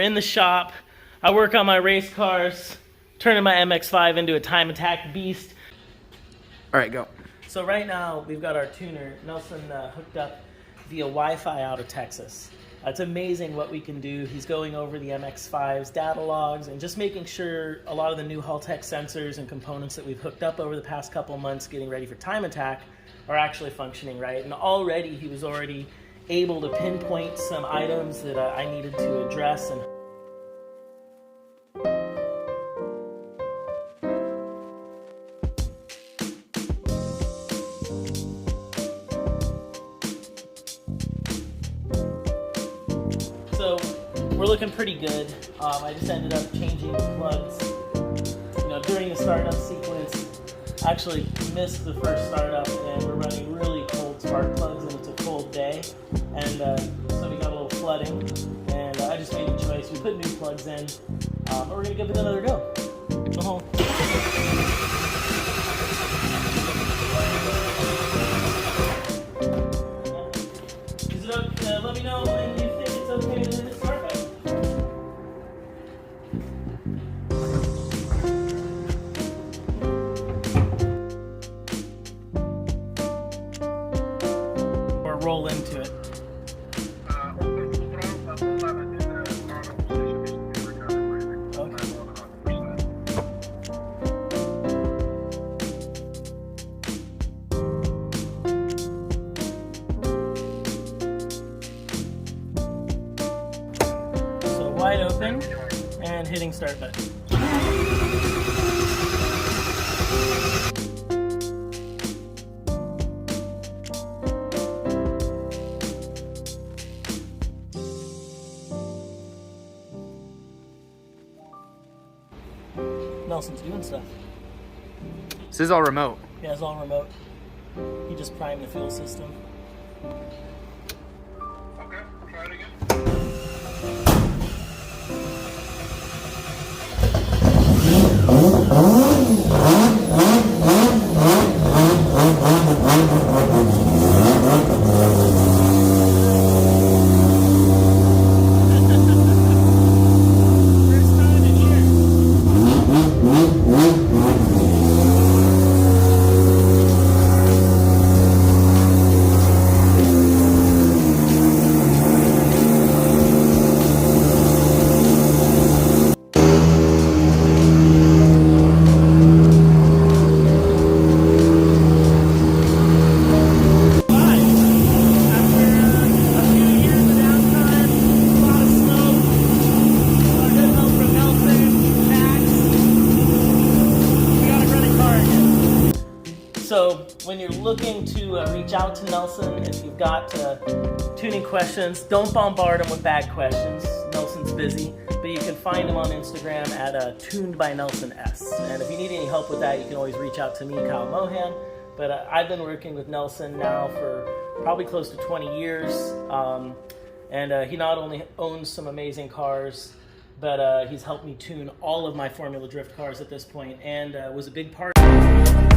We're in the shop. I work on my race cars, turning my MX5 into a time attack beast. All right, go. So right now, we've got our tuner, Nelson, hooked up via Wi-Fi out of Texas. It's amazing what we can do. He's going over the MX5's data logs and just making sure a lot of the new Haltech sensors and components that we've hooked up over the past couple months getting ready for time attack are actually functioning right. And already, he was already able to pinpoint some items that I needed to address. And so we're looking pretty good. I just ended up changing the plugs, during the startup sequence. Actually missed the first startup, and we're running really cold spark plugs, and it's a cold day, and so we got a little flooding, and I just made a choice. We put new plugs in, but we're gonna give it another go. Go home. Is it okay? Let me know when you think it's okay to hit start button. Or roll into it. Wide open and hitting start button. Nelson's doing stuff. This is all remote. Yeah, it's all remote. He just primed the fuel system. Okay, try it again. So when you're looking to reach out to Nelson, if you've got tuning questions, don't bombard him with bad questions. Nelson's busy, but you can find him on Instagram at Tuned by Nelson S. And if you need any help with that, you can always reach out to me, Kyle Mohan. But I've been working with Nelson now for probably close to 20 years. And he not only owns some amazing cars, but he's helped me tune all of my Formula Drift cars at this point, and was a big part of it.